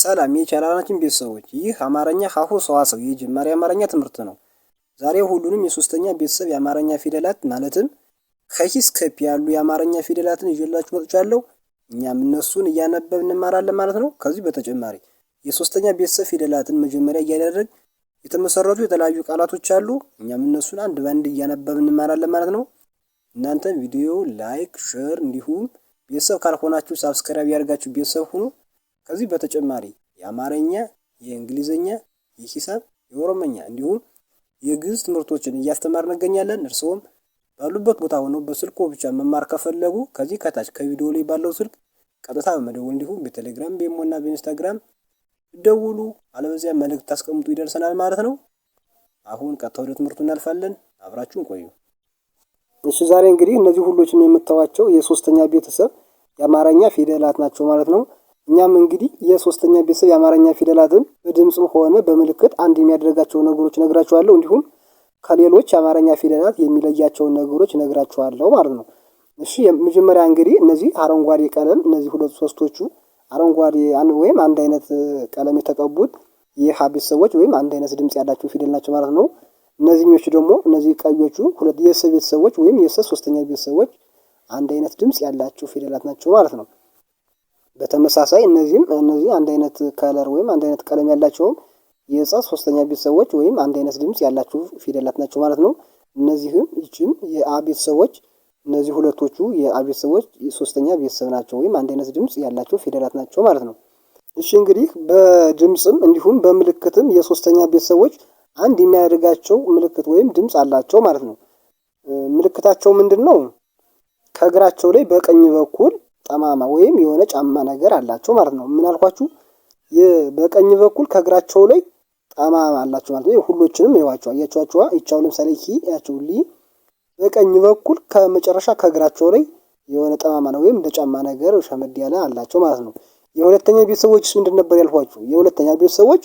ሰላም የቻናላችን ቤተሰቦች፣ ይህ አማርኛ ሀሁ ሰዋሰው የጀማሪ አማርኛ ትምህርት ነው። ዛሬ ሁሉንም የሶስተኛ ቤተሰብ የአማርኛ ፊደላት ማለትም ከሂ እስከ ፒ ያሉ የአማርኛ ፊደላትን ይዤላችሁ መጥቻለሁ። እኛም እነሱን እያነበብን እንማራለን ማለት ነው። ከዚህ በተጨማሪ የሶስተኛ ቤተሰብ ፊደላትን መጀመሪያ እያደረግን የተመሰረቱ የተለያዩ ቃላቶች አሉ። እኛም እነሱን አንድ በአንድ እያነበብን እንማራለን ማለት ነው። እናንተም ቪዲዮ ላይክ፣ ሼር እንዲሁም ቤተሰብ ካልሆናችሁ ሳብስክራይብ ያደርጋችሁ ቤተሰብ ሁኑ። ከዚህ በተጨማሪ የአማርኛ፣ የእንግሊዝኛ፣ የሂሳብ፣ የኦሮምኛ እንዲሁም የግዕዝ ትምህርቶችን እያስተማርን እንገኛለን። እርስዎም ባሉበት ቦታ ሆነው በስልኮ ብቻ መማር ከፈለጉ ከዚህ ከታች ከቪዲዮ ላይ ባለው ስልክ ቀጥታ በመደወል እንዲሁም በቴሌግራም በኢሞና በኢንስታግራም ደውሉ። አለበዚያ መልእክት ታስቀምጡ ይደርሰናል ማለት ነው። አሁን ቀጥታ ወደ ትምህርቱ እናልፋለን። አብራችሁን ቆዩ። እሺ፣ ዛሬ እንግዲህ እነዚህ ሁሎችም የምታዩዋቸው የሶስተኛ ቤተሰብ የአማርኛ ፊደላት ናቸው ማለት ነው። እኛም እንግዲህ የሶስተኛ ቤተሰብ የአማርኛ ፊደላትን በድምጽም ሆነ በምልክት አንድ የሚያደርጋቸው ነገሮች ነግራችኋለሁ። እንዲሁም ከሌሎች የአማርኛ ፊደላት የሚለያቸውን ነገሮች ነግራችኋለሁ ማለት ነው። እሺ፣ መጀመሪያ እንግዲህ እነዚህ አረንጓዴ ቀለም እነዚህ ሁለት ሶስቶቹ አረንጓዴ ወይም አንድ አይነት ቀለም የተቀቡት የሀ ቤተሰቦች ወይም አንድ አይነት ድምጽ ያላቸው ፊደል ናቸው ማለት ነው። እነዚህኞቹ ደግሞ እነዚህ ቀዮቹ ሁለት የሰ ቤተሰቦች ወይም የሰ ሶስተኛ ቤተሰቦች አንድ አይነት ድምጽ ያላቸው ፊደላት ናቸው ማለት ነው። በተመሳሳይ እነዚህ አንድ አይነት ከለር ወይም አንድ አይነት ቀለም ያላቸውም የጸ ሶስተኛ ቤተሰቦች ወይም አንድ አይነት ድምጽ ያላቸው ፊደላት ናቸው ማለት ነው። እነዚህም ይችም የአ ቤተሰቦች እነዚህ ሁለቶቹ የአ ቤተሰቦች የሶስተኛ ቤተሰብ ናቸው ወይም አንድ አይነት ድምጽ ያላቸው ፊደላት ናቸው ማለት ነው። እሺ፣ እንግዲህ በድምጽም እንዲሁም በምልክትም የሶስተኛ ቤተሰቦች አንድ የሚያደርጋቸው ምልክት ወይም ድምጽ አላቸው ማለት ነው። ምልክታቸው ምንድነው? ከእግራቸው ላይ በቀኝ በኩል ጠማማ ወይም የሆነ ጫማ ነገር አላቸው ማለት ነው። ምን አልኳችሁ? በቀኝ በኩል ከእግራቸው ላይ ጠማማ አላቸው ማለት ነው። ሁሎችንም ይዋቸው አያችኋቸው። ይቻው ለምሳሌ ሂ ያቸው ሊ በቀኝ በኩል ከመጨረሻ ከእግራቸው ላይ የሆነ ጠማማ ነው ወይም እንደ ጫማ ነገር ሸመድ ያለ አላቸው ማለት ነው። የሁለተኛ ቤተሰቦችስ ምንድን ነበር ያልኳችሁ? የሁለተኛ ቤተሰቦች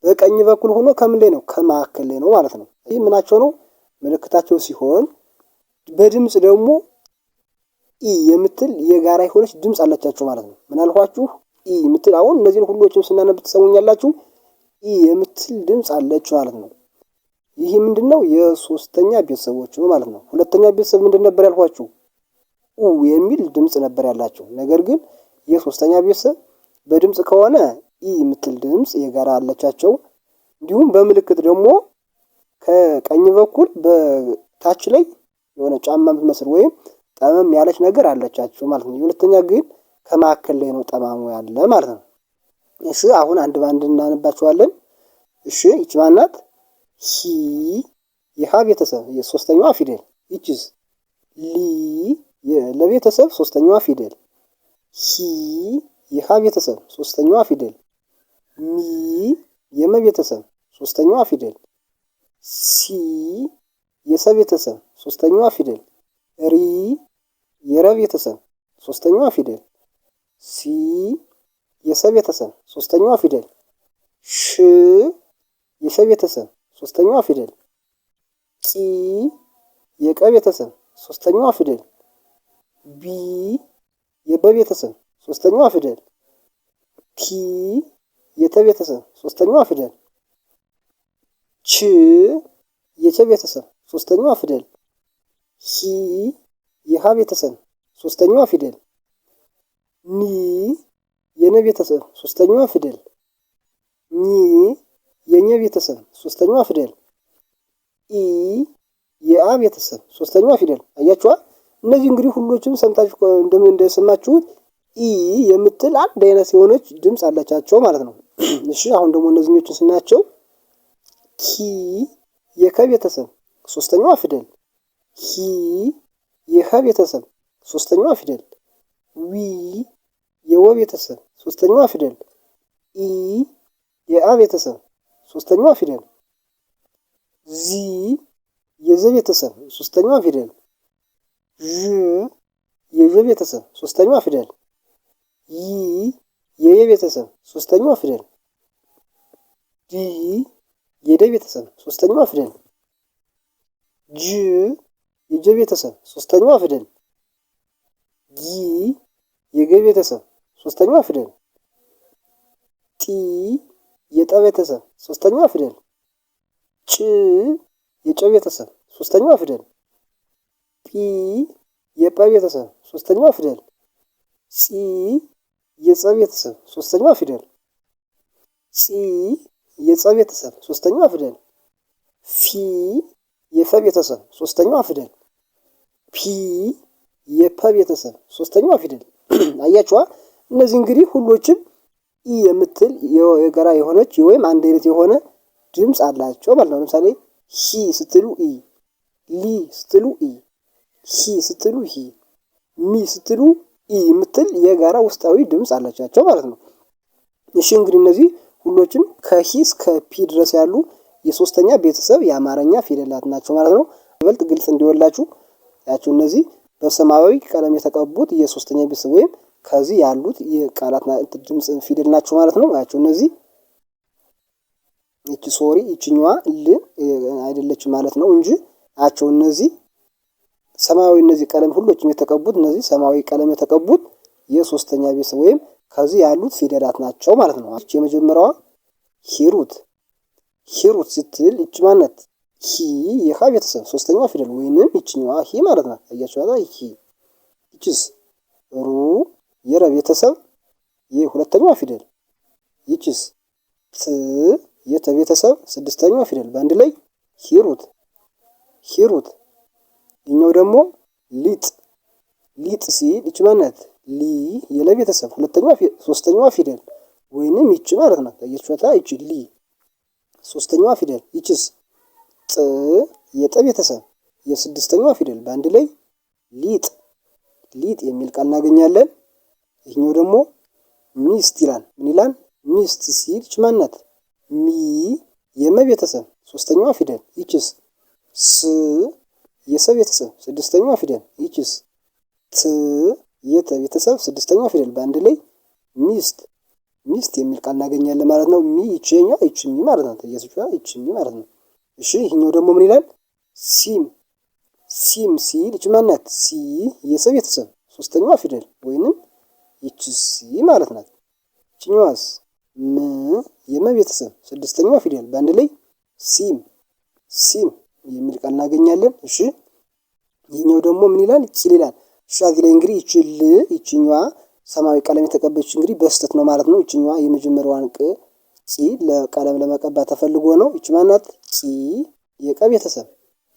በቀኝ በኩል ሆኖ ከምን ላይ ነው? ከመካከል ላይ ነው ማለት ነው። ይህ ምናቸው ነው? ምልክታቸው ሲሆን በድምጽ ደግሞ ኢ የምትል የጋራ የሆነች ድምጽ አላቻቸው ማለት ነው። ምን አልኳችሁ? ኢ የምትል አሁን እነዚህን ሁሎችም ስናነብ ትሰሙኛላችሁ። ኢ የምትል ድምጽ አለች ማለት ነው። ይህ ምንድነው? የሶስተኛ ቤተሰቦች ነው ማለት ነው። ሁለተኛ ቤተሰብ ምንድን ነበር ያልኳችሁ? ኡ የሚል ድምጽ ነበር ያላቸው። ነገር ግን የሶስተኛ ቤተሰብ በድምጽ ከሆነ ኢ የምትል ድምጽ የጋራ አለቻቸው። እንዲሁም በምልክት ደግሞ ከቀኝ በኩል በታች ላይ የሆነ ጫማ የምትመስል ወይም ጠመም ያለች ነገር አለቻቸው ማለት ነው። የሁለተኛ ግን ከመካከል ላይ ነው ጠማሙ ያለ ማለት ነው። እሺ፣ አሁን አንድ ባንድ እናነባቸዋለን። እሺ፣ ይች ማናት? ሂ የሃ ቤተሰብ የሶስተኛዋ ፊደል። ይችስ ሊ ለቤተሰብ ሶስተኛዋ ፊደል። ሂ የሃ ቤተሰብ ሶስተኛዋ ፊደል። ሚ የመ ቤተሰብ ሶስተኛዋ ፊደል። ሲ የሰ ቤተሰብ ሶስተኛዋ ፊደል። ሪ የረ ቤተሰብ ሶስተኛዋ ፊደል። ሲ የሰ ቤተሰብ ሶስተኛዋ ፊደል። ሽ የሸ ቤተሰብ ሶስተኛዋ ፊደል። ቂ የቀ ቤተሰብ ሶስተኛዋ ፊደል። ቢ የበ ቤተሰብ ሶስተኛዋ ፊደል። ቲ የተ ቤተሰብ ሶስተኛዋ ፊደል። ች የቸ ቤተሰብ ሶስተኛዋ ፊደል። ሂ የሃ ቤተሰብ ሶስተኛዋ ፊደል። ኒ የነ ቤተሰብ ሶስተኛዋ ፊደል። ኒ የኘ ቤተሰብ ሶስተኛዋ ፊደል። ኢ የአ ቤተሰብ ሶስተኛዋ ፊደል። አያችኋ? እነዚህ እንግዲህ ሁሎችም ሰምታችሁ እንደሰማችሁት ኢ የምትል አንድ አይነት የሆነች ድምጽ አለቻቸው ማለት ነው። እሺ፣ አሁን ደግሞ እነዚህኞችን ስናያቸው ኪ የከ ቤተሰብ ሶስተኛዋ ፊደል። ሂ የኸ ቤተሰብ ሶስተኛዋ ፊደል። ዊ የወ ቤተሰብ ሶስተኛዋ ፊደል። ኢ የአ ቤተሰብ ሶስተኛዋ ፊደል። ዚ የዘ ቤተሰብ ሶስተኛዋ ፊደል። ዥ የዠ ቤተሰብ ሶስተኛዋ ፊደል። ይ የየ ቤተሰብ ሶስተኛዋ ፊደል። ዲ የደ ቤተሰብ ሶስተኛዋ ፊደል። ጅ የጀ ቤተሰብ ሶስተኛዋ ፊደል። ጊ የገ ቤተሰብ ሶስተኛዋ ፊደል። ጢ የጠ ቤተሰብ ሶስተኛዋ ፊደል። ጭ የጨ ቤተሰብ ሶስተኛዋ ፊደል። ጲ የጰ ቤተሰብ ሶስተኛዋ ፊደል። ጺ የጸ ቤተሰብ ሶስተኛዋ ፊደል። ጺ የጸ ቤተሰብ ሶስተኛዋ ፊደል። ፊ የፈ ቤተሰብ ሶስተኛዋ ፊደል። ፒ የፐ ቤተሰብ ሶስተኛዋ ፊደል። አያችኋ? እነዚህ እንግዲህ ሁሎችም ኢ የምትል የጋራ የሆነች ወይም አንድ አይነት የሆነ ድምፅ አላቸው ማለት ነው። ለምሳሌ ሂ ስትሉ ኢ፣ ሊ ስትሉ ኢ፣ ሂ ስትሉ ሂ፣ ሚ ስትሉ ኢ የምትል የጋራ ውስጣዊ ድምፅ አላቸው ማለት ነው። እሺ እንግዲህ እነዚህ ሁሎችም ከሂ እስከ ፒ ድረስ ያሉ የሶስተኛ ቤተሰብ የአማርኛ ፊደላት ናቸው ማለት ነው። ይበልጥ ግልጽ እንዲወላችሁ ያቸው እነዚህ በሰማያዊ ቀለም የተቀቡት የሶስተኛ ቤተሰብ ወይም ከዚህ ያሉት የቃላት ድምጽ ፊደል ናቸው ማለት ነው። ያቸው እነዚህ እቺ ሶሪ እቺኛዋ ል አይደለችም ማለት ነው እንጂ ያቸው እነዚህ ሰማያዊ እነዚህ ቀለም ሁሎችም የተቀቡት እነዚህ ሰማያዊ ቀለም የተቀቡት የሶስተኛ ቤተሰብ ወይም ከዚህ ያሉት ፊደላት ናቸው ማለት ነው። እቺ የመጀመሪያዋ ሂሩት ሂሩት ስትል እቺ ማነት ሂ የሃ ቤተሰብ ሶስተኛዋ ፊደል ወይንም እቺኛዋ ሂ ማለት ነው። አያችኋታ? ሂ እቺስ ሩ የረ ቤተሰብ የሁለተኛዋ ፊደል። ይቺስ ት የተ ቤተሰብ ስድስተኛዋ ፊደል በአንድ ላይ ሂሩት ሂሩት። ይኛው ደግሞ ሊጥ ሊጥ ሲል እቺ ማነት ሊ የለ ቤተሰብ ሶስተኛዋ ፊደል ወይንም ይቺ ማለት ነው። አያችኋታ? ይቺ ሊ ሶስተኛዋ ፊደል። ይቺስ ጥ የጠ ቤተሰብ የስድስተኛዋ ፊደል በአንድ ላይ ሊጥ ሊጥ የሚል ቃል እናገኛለን። ይህኛው ደግሞ ሚስት ይላል። ምን ይላል? ሚስት ሲል እቺ ማናት? ሚ የመ ቤተሰብ ሶስተኛዋ ፊደል። ይቺስ ስ የሰ ቤተሰብ ስድስተኛዋ ፊደል። ይቺስ ት የተ ቤተሰብ ስድስተኛዋ ፊደል በአንድ ላይ ሚስት ሚስት የሚል ቃል እናገኛለን ማለት ነው። ሚ ይቺኛው ይቺ ሚ ማለት ነው። ተየሱቻ ይቺ ሚ ማለት ነው። እሺ ይሄኛው ደግሞ ምን ይላል? ሲም ሲም ሲል እቺ ማናት? ሲ የሰ ቤተሰብ ሶስተኛዋ ፊደል ወይንም ይቺ ሲ ማለት ናት። እቺኛዋስ ም የመ ቤተሰብ ስድስተኛዋ ፊደል በአንድ ላይ ሲም ሲም የሚል ቃል እናገኛለን። እሺ ይሄኛው ደግሞ ምን ይላል? ቂል ይላል። እሺ እዚህ ላይ እንግዲህ ይቺ ል ይቺኛዋ ሰማያዊ ቀለም የተቀበች እንግዲህ በስተት ነው ማለት ነው። ይቺኛዋ የመጀመሪያዋን ቂ ለቀለም ለመቀባት ተፈልጎ ነው። ይቺ ማናት? ቂ የቀ ቤተሰብ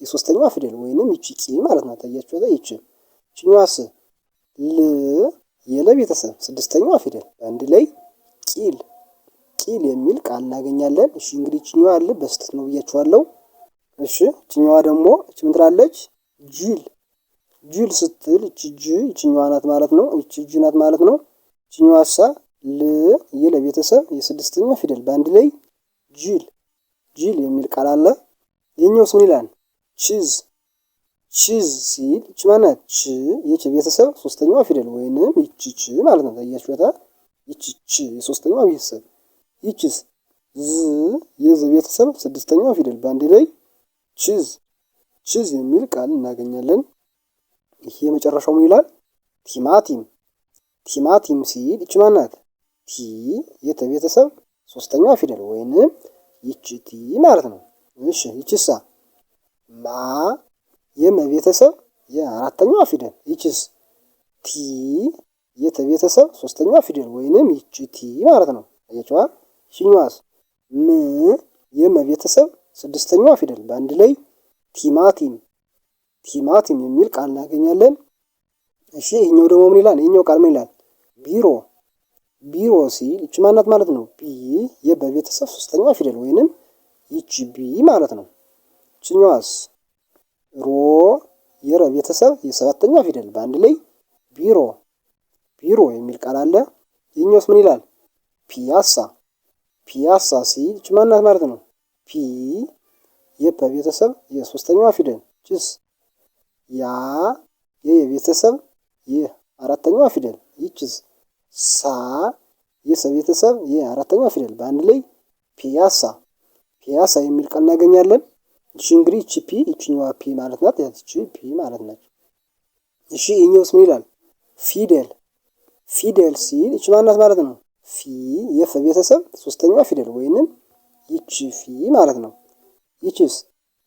የሶስተኛዋ ፊደል ወይንም ይቺ ቂ ማለት ነው። ታያችሁ? ይቺ ይቺኛዋስ ል የለ ቤተሰብ ስድስተኛዋ ፊደል አንድ ላይ ቂል ቂል የሚል ቃል እናገኛለን። እሺ እንግዲህ ይቺኛዋ ል በስተት ነው ብያችኋለሁ። እሺ ይቺኛዋ ደግሞ እቺ ምን ትላለች? ጅል ጅል ስትል እቺ ጅ ይቺኛዋ ናት ማለት ነው። እቺ ጅ ናት ማለት ነው። ይቺኛዋሳ ል የለ ቤተሰብ የስድስተኛዋ ፊደል በአንድ ላይ ጅል ጅል የሚል ቃል አለ። የኛውስ ምን ይላል? ቺዝ ቺዝ ሲል እቺ ማናት? ቺ የቺ ቤተሰብ ሶስተኛዋ ፊደል ወይንም ይቺ ቺ ማለት ነው። ታያችሁታ? ይቺ ቺ የሶስተኛዋ ቤተሰብ። ይቺስ ዝ የዘ ቤተሰብ ስድስተኛዋ ፊደል በአንድ ላይ ቺዝ ቺዝ የሚል ቃል እናገኛለን። ይሄ የመጨረሻው ምን ይላል? ቲማቲም ቲማቲም ሲል እቺ ማናት? ቲ የተ ቤተሰብ ሶስተኛዋ ፊደል ወይንም ይቺ ቲ ማለት ነው። እሺ ይቺሳ ማ የመ ቤተሰብ የአራተኛዋ ፊደል። ይቺስ ቲ የተ ቤተሰብ ሶስተኛዋ ፊደል ወይንም ይቺ ቲ ማለት ነው። አያችኋ? እሺኛዋስ ም የመ ቤተሰብ ስድስተኛዋ ፊደል በአንድ ላይ ቲማቲም ቲማቲም የሚል ቃል እናገኛለን። እሺ ይሄኛው ደግሞ ምን ይላል? ይሄኛው ቃል ምን ይላል? ቢሮ ቢሮ ሲል እቺ ማናት ማለት ነው? ቢ የበቤተሰብ ሶስተኛዋ ፊደል ወይንም ይቺ ቢ ማለት ነው። እቺኛዋስ ሮ የረ ቤተሰብ የሰባተኛዋ ፊደል በአንድ ላይ ቢሮ ቢሮ የሚል ቃል አለ። ይሄኛውስ ምን ይላል? ፒያሳ ፒያሳ ሲል እቺ ማናት ማለት ነው? ፒ የበቤተሰብ የሶስተኛዋ ፊደል ጭስ ያ የቤተሰብ የአራተኛዋ ፊደል ይችስ ሳ የሰቤተሰብ የአራተኛዋ ፊደል በአንድ ላይ ፒያሳ ፒያሳ የሚል ቃል እናገኛለን። እሺ እንግዲህ እቺ ፒ እቺኛዋ ፒ ማለት ናት። እቺ ፒ ማለት ናት። እሺ ይሄኛውስ ምን ይላል? ፊደል ፊደል ሲል እቺ ማናት ማለት ነው? ፊ የፈ ቤተሰብ ሶስተኛዋ ፊደል ወይንም ይቺ ፊ ማለት ነው። ይቺስ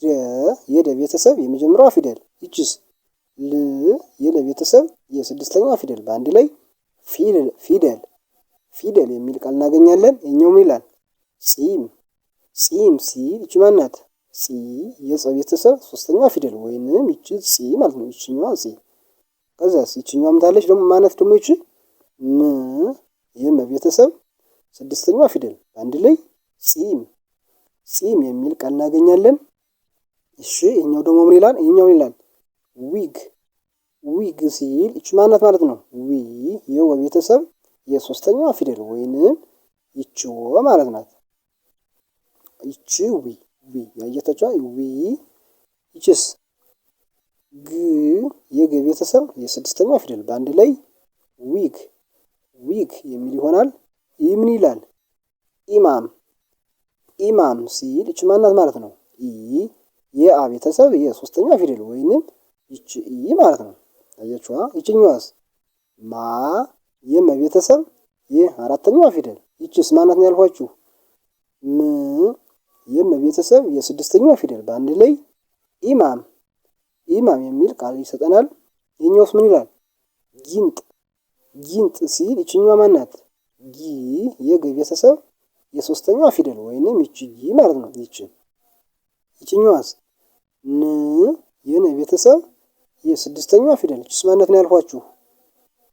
ደ የደ ቤተሰብ የመጀመሪያዋ ፊደል። ይቺስ ል የለ ቤተሰብ የስድስተኛዋ ፊደል። በአንድ ላይ ፊደል ፊደል የሚል ቃል እናገኛለን። የኛው ምን ይላል? ጺም ጺም ሲል ይቺ ማን ናት? ጺ የጸ ቤተሰብ ሶስተኛዋ ፊደል ወይንም ይቺ ጺ ማለት ነው። ይቺኛዋ ጺ። ከዛስ ይቺኛዋ ምታለች ደግሞ ማናት? ደግሞ ይቺ ም የመ ቤተሰብ ስድስተኛዋ ፊደል። በአንድ ላይ ጺም ጺም የሚል ቃል እናገኛለን። እሺ ይሄኛው ደግሞ ምን ይላል? ይሄኛው ምን ይላል? ዊግ ዊግ ሲል ይቺ ማናት ማለት ነው? ዊ የወ ቤተሰብ የሶስተኛዋ ፊደል ወይንም ይቺ ወ ማለት ናት። ይቺ ዊ ያየታችኋ ዊ። ይቺስ ግ የገ ቤተሰብ የስድስተኛዋ ፊደል። በአንድ ላይ ዊግ የሚል ይሆናል። ይህ ምን ይላል? ኢማም ኢማም ሲል ይቺ ማናት ማለት ነው? ኢ የአ ቤተሰብ የሶስተኛዋ ፊደል ወይንም ይቺ ኢ ማለት ነው። አያችኋ? ይቺኛዋስ ማ የመ ቤተሰብ የአራተኛዋ ፊደል። ይቺስ ማናት ነው ያልኳችሁ? ም የመ ቤተሰብ የስድስተኛዋ ፊደል። በአንድ ላይ ኢማም የሚል ቃል ይሰጠናል። ይሄኛውስ ምን ይላል? ጊንጥ ሲል ይቺኛዋ ማናት? ጊ የገ ቤተሰብ የሶስተኛዋ ፊደል ወይንም ይቺ ጊ ማለት ነው። ይቺኛዋስ ን የነ ቤተሰብ የስድስተኛዋ ፊደል። ይቺስ ማናት ነው ያልኳችሁ?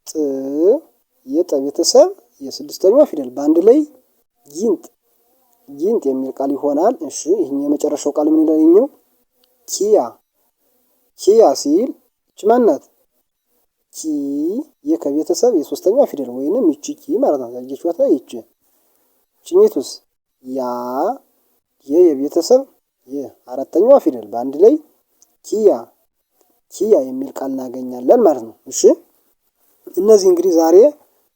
ጥ የጠ ቤተሰብ የስድስተኛዋ ፊደል። በአንድ ላይ ጊንጥ የሚል ቃል ይሆናል። እሺ ይሄኛው የመጨረሻው ቃል ምን ይላል? ይሄኛው ኪያ ሲል ይቺ ማናት? ኪ የከቤተሰብ የሶስተኛዋ ፊደል ወይንም ይቺ ኪ ማለት ነው። ያየችኋት ይቺ። ችኝቱስ ያ የቤተሰብ የአራተኛዋ ፊደል። በአንድ ላይ ኪያ የሚል ቃል እናገኛለን ማለት ነው። እሺ እነዚህ እንግዲህ ዛሬ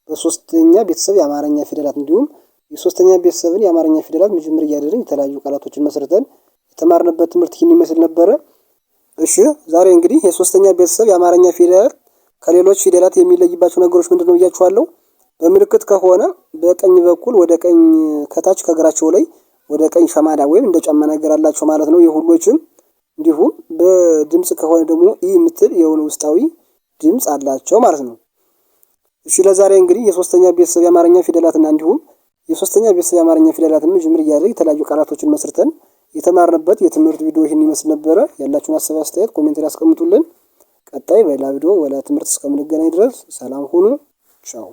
በሶስተኛ ቤተሰብ የአማርኛ ፊደላት እንዲሁም የሶስተኛ ቤተሰብን የአማርኛ ፊደላት ምጅምር እያደረግን የተለያዩ ቃላቶችን መስርተን የተማርንበት ትምህርት ይህን ይመስል ነበረ። እሺ ዛሬ እንግዲህ የሶስተኛ ቤተሰብ የአማርኛ ፊደላት ከሌሎች ፊደላት የሚለይባቸው ነገሮች ምንድነው ብያችኋለሁ። በምልክት ከሆነ በቀኝ በኩል ወደ ቀኝ ከታች ከእግራቸው ላይ ወደ ቀኝ ሸማዳ ወይም እንደ ጫማ ነገር አላቸው ማለት ነው የሁሎችም። እንዲሁም በድምጽ ከሆነ ደግሞ ኢ የምትል የሆነ ውስጣዊ ድምጽ አላቸው ማለት ነው። እሺ ለዛሬ እንግዲህ የሶስተኛ ቤተሰብ የአማርኛ ፊደላትና እንዲሁም የሶስተኛ ቤተሰብ የአማርኛ ፊደላትን ምጅምር እያደረግን የተለያዩ ቃላቶችን መስርተን የተማርንበት የትምህርት ቪዲዮ ይህን ይመስል ነበረ። ያላችሁን ሀሳብ አስተያየት ኮሜንት ላይ አስቀምጡልን። ቀጣይ በሌላ ቪዲዮ ወደ ትምህርት እስከምንገናኝ ድረስ ሰላም ሁኑ። ቻው